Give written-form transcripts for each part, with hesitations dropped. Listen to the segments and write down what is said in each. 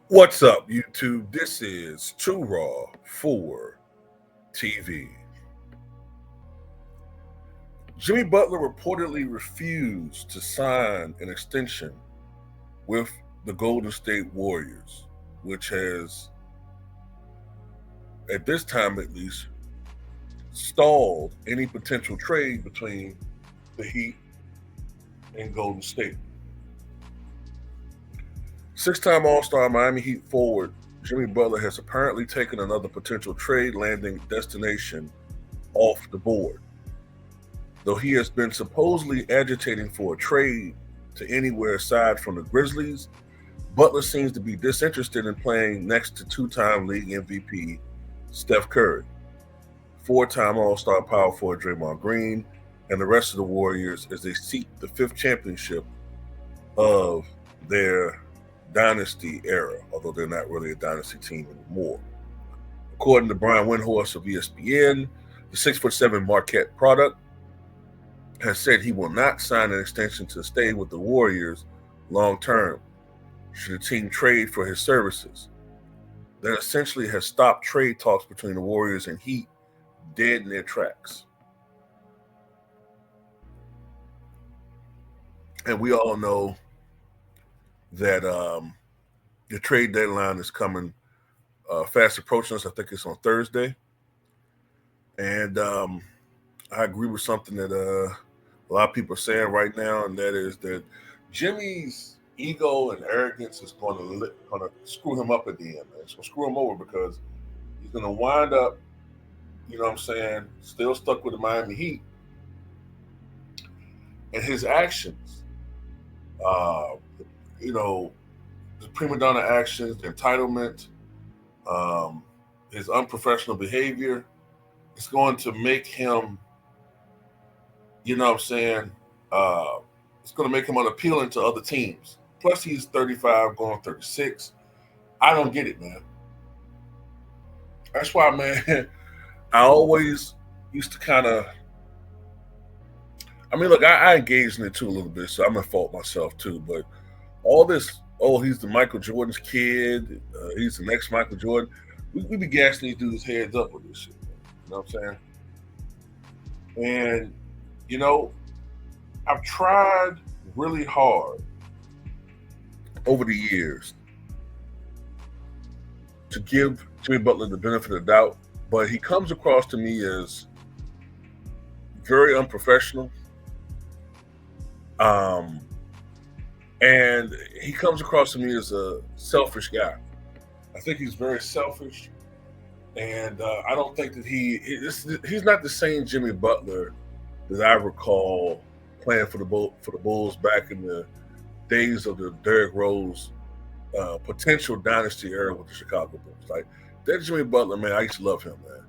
What's up, YouTube? This is Too Raw for TV. Jimmy Butler reportedly refused to sign an extension with the Golden State Warriors, which has, at this time at least, stalled any potential trade between the Heat and Golden State. Six-time All-Star Miami Heat forward Jimmy Butler has apparently taken another potential trade landing destination off the board. Though he has been supposedly agitating for a trade to anywhere aside from the Grizzlies, Butler seems to be disinterested in playing next to two-time league MVP Steph Curry, four-time All-Star power forward Draymond Green, and the rest of the Warriors as they seek the fifth championship of their dynasty era, although they're not really a dynasty team anymore. According to Brian Windhorst of ESPN, the 6'7" Marquette product has said he will not sign an extension to stay with the Warriors long term should the team trade for his services. That essentially has stopped trade talks between the Warriors and Heat dead in their tracks. And we all know that the trade deadline is coming fast approaching us. I think it's on Thursday. And I agree with something that a lot of people are saying right now, and that is that Jimmy's ego and arrogance is going to screw him up at the end, man. It's going to screw him over because he's going to wind up, you know what I'm saying, still stuck with the Miami Heat. And his actions, the prima donna actions, the entitlement, his unprofessional behavior, it's going to make him, you know what I'm saying, it's going to make him unappealing to other teams. Plus, he's 35, going 36. I don't get it, man. That's why, man, I always used to kind of, look, I engaged in it too a little bit, so I'm at fault myself too, but all this, he's the Michael Jordan's kid, he's the next Michael Jordan, we be gassing these dudes' heads up with this shit, man. You know what I'm saying? And, I've tried really hard over the years to give Jimmy Butler the benefit of the doubt, but he comes across to me as very unprofessional. And he comes across to me as a selfish guy. I think he's very selfish, and I don't think that he's not the same Jimmy Butler that I recall playing for the Bulls back in the days of the Derrick Rose potential dynasty era with the Chicago Bulls. Like, that Jimmy Butler, man, I used to love him, man.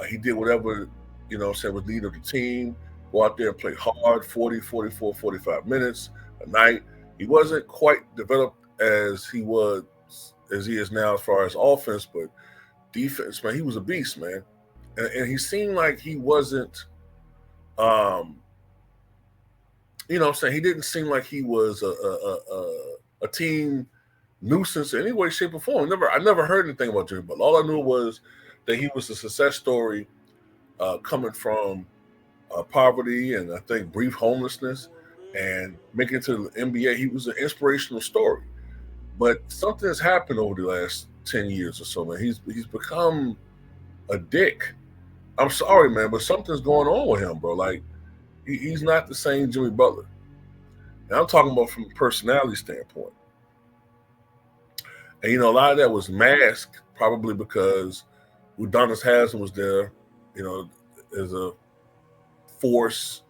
He did whatever, you know what I'm saying, was leader of the team, go out there and play hard, 40, 44, 45 minutes a night. He wasn't quite developed as he is now as far as offense, but defense, man, he was a beast, man. And he seemed like he wasn't, you know what I'm saying, he didn't seem like he was a team nuisance in any way, shape, or form. I never heard anything about Jimmy Butler. All I knew was that he was a success story coming from poverty and I think brief homelessness and making it to the NBA. He was an inspirational story. But something has happened over the last 10 years or so, man. He's become a dick. I'm sorry, man, but something's going on with him, bro. Like, he's not the same Jimmy Butler. And I'm talking about from a personality standpoint. And, a lot of that was masked probably because Udonis Haslem was there, as a force,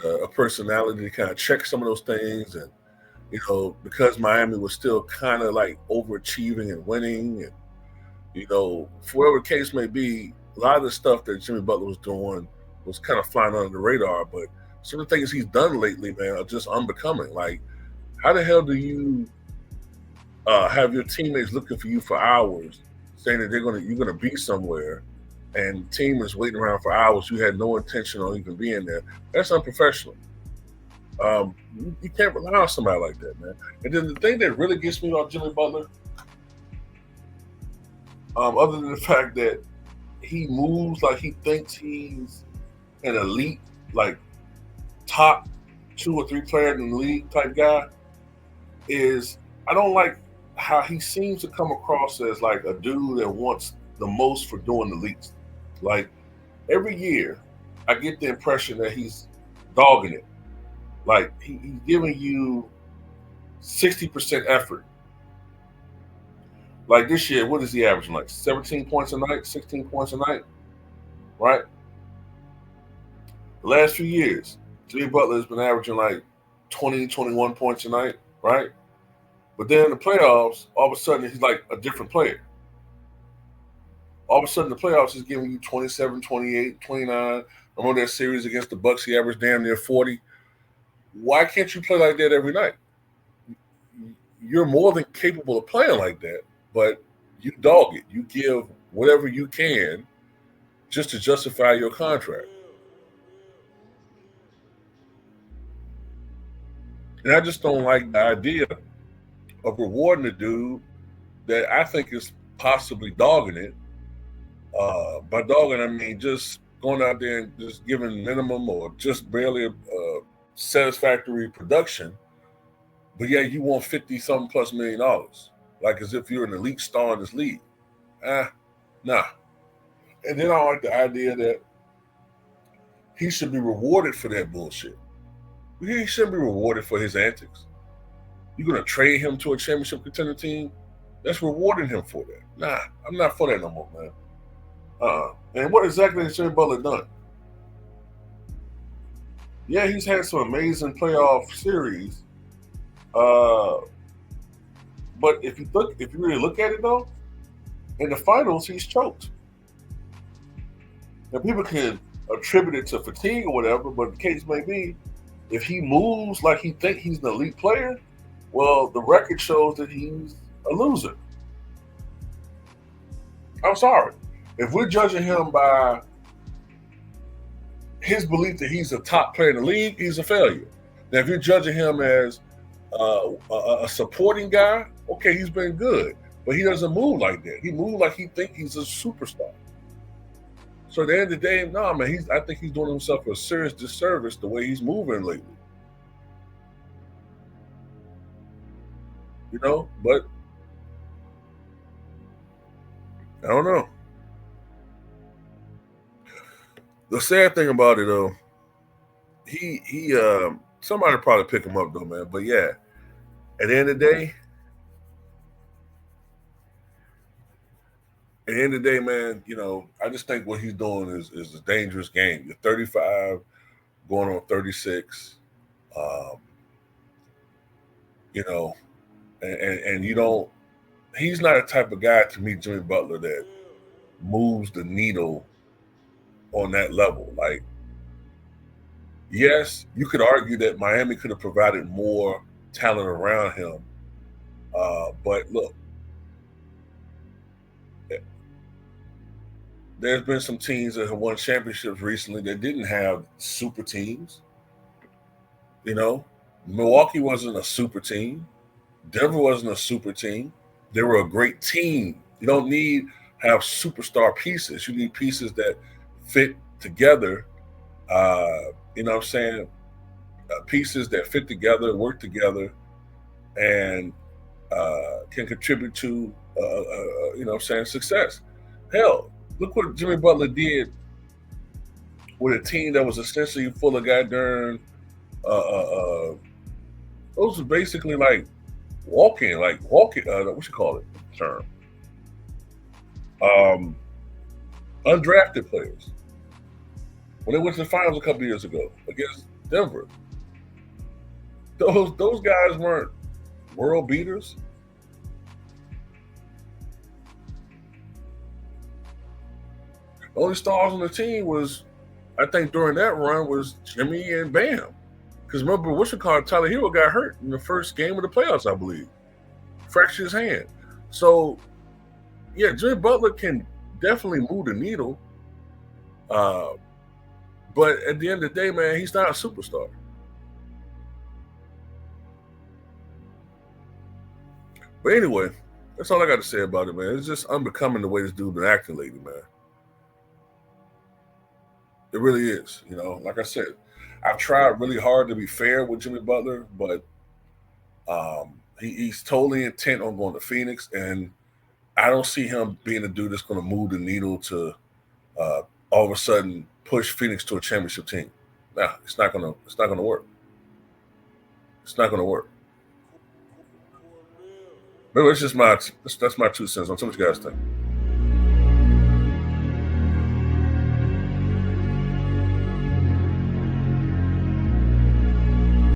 a personality to kind of check some of those things. And, because Miami was still kind of like overachieving and winning. And For whatever the case may be, a lot of the stuff that Jimmy Butler was doing was kind of flying under the radar. But some of the things he's done lately, man, are just unbecoming. Like, how the hell do you have your teammates looking for you for hours, saying that you're gonna be somewhere, and the team is waiting around for hours? You had no intention on even being there. That's unprofessional. You can't rely on somebody like that, man. And then the thing that really gets me about Jimmy Butler, other than the fact that he moves like he thinks he's an elite, like top 2 or 3 player in the league type guy, is I don't like how he seems to come across as like a dude that wants the most for doing the least. Like every year, I get the impression that he's dogging it. Like he's giving you 60% effort. Like this year, what is he averaging? Like 17 points a night, 16 points a night, right? The last few years, Jimmy Butler has been averaging like 20, 21 points a night, right? But then in the playoffs, all of a sudden, he's like a different player. All of a sudden, the playoffs is giving you 27, 28, 29. I remember that series against the Bucks, he averaged damn near 40. Why can't you play like that every night? You're more than capable of playing like that, but you dog it. You give whatever you can just to justify your contract. And I just don't like the idea of rewarding a dude that I think is possibly dogging it. By dogging, I mean just going out there and just giving minimum or just barely satisfactory production. But yeah, you want 50 something plus $1 million, like as if you're an elite star in this league. Nah. And then I like the idea that he should be rewarded for that bullshit. He shouldn't be rewarded for his antics. You're gonna trade him to a championship contender team? That's rewarding him for that. Nah, I'm not for that no more, man. And what exactly has Jimmy Butler done? Yeah, he's had some amazing playoff series. But if you really look at it though, in the finals he's choked. Now people can attribute it to fatigue or whatever, but the case may be, if he moves like he thinks he's an elite player, well, the record shows that he's a loser. I'm sorry. If we're judging him by his belief that he's a top player in the league, he's a failure. Now, if you're judging him as a supporting guy, okay, he's been good, but he doesn't move like that. He moves like he thinks he's a superstar. So at the end of the day, no, man, I think he's doing himself a serious disservice the way he's moving lately. But I don't know. The sad thing about it though, he somebody probably pick him up though, man. But yeah, at the end of the day, man, I just think what he's doing is a dangerous game. You're 35, going on 36. You know, and you don't. He's not a type of guy to me, Jimmy Butler, that moves the needle on that level. Like, yes, you could argue that Miami could have provided more talent around him, but look, there's been some teams that have won championships recently that didn't have super teams. Milwaukee wasn't a super team. Denver wasn't a super team. They were a great team. You don't need have superstar pieces. You need pieces that fit together. You know what I'm saying? Pieces that fit together, work together, and can contribute to, success. Hell, look what Jimmy Butler did with a team that was essentially full of goddamn. Those were basically like walking. What you call it? Term. Undrafted players. When they went to the finals a couple years ago against Denver, those guys weren't world beaters. The only stars on the team was, I think, during that run was Jimmy and Bam. Because remember, Tyler Hero got hurt in the first game of the playoffs, I believe. Fractured his hand. So, yeah, Jimmy Butler can definitely move the needle. But at the end of the day, man, he's not a superstar. But anyway, that's all I got to say about it, man. It's just unbecoming the way this dude been acting lately, man. It really is. You know, like I said, I've tried really hard to be fair with Jimmy Butler, but he's totally intent on going to Phoenix, and I don't see him being a dude that's going to move the needle to all of a sudden push Phoenix to a championship team. Nah, it's not gonna work. It's not gonna work. But it's just that's my 2 cents. On what you guys think.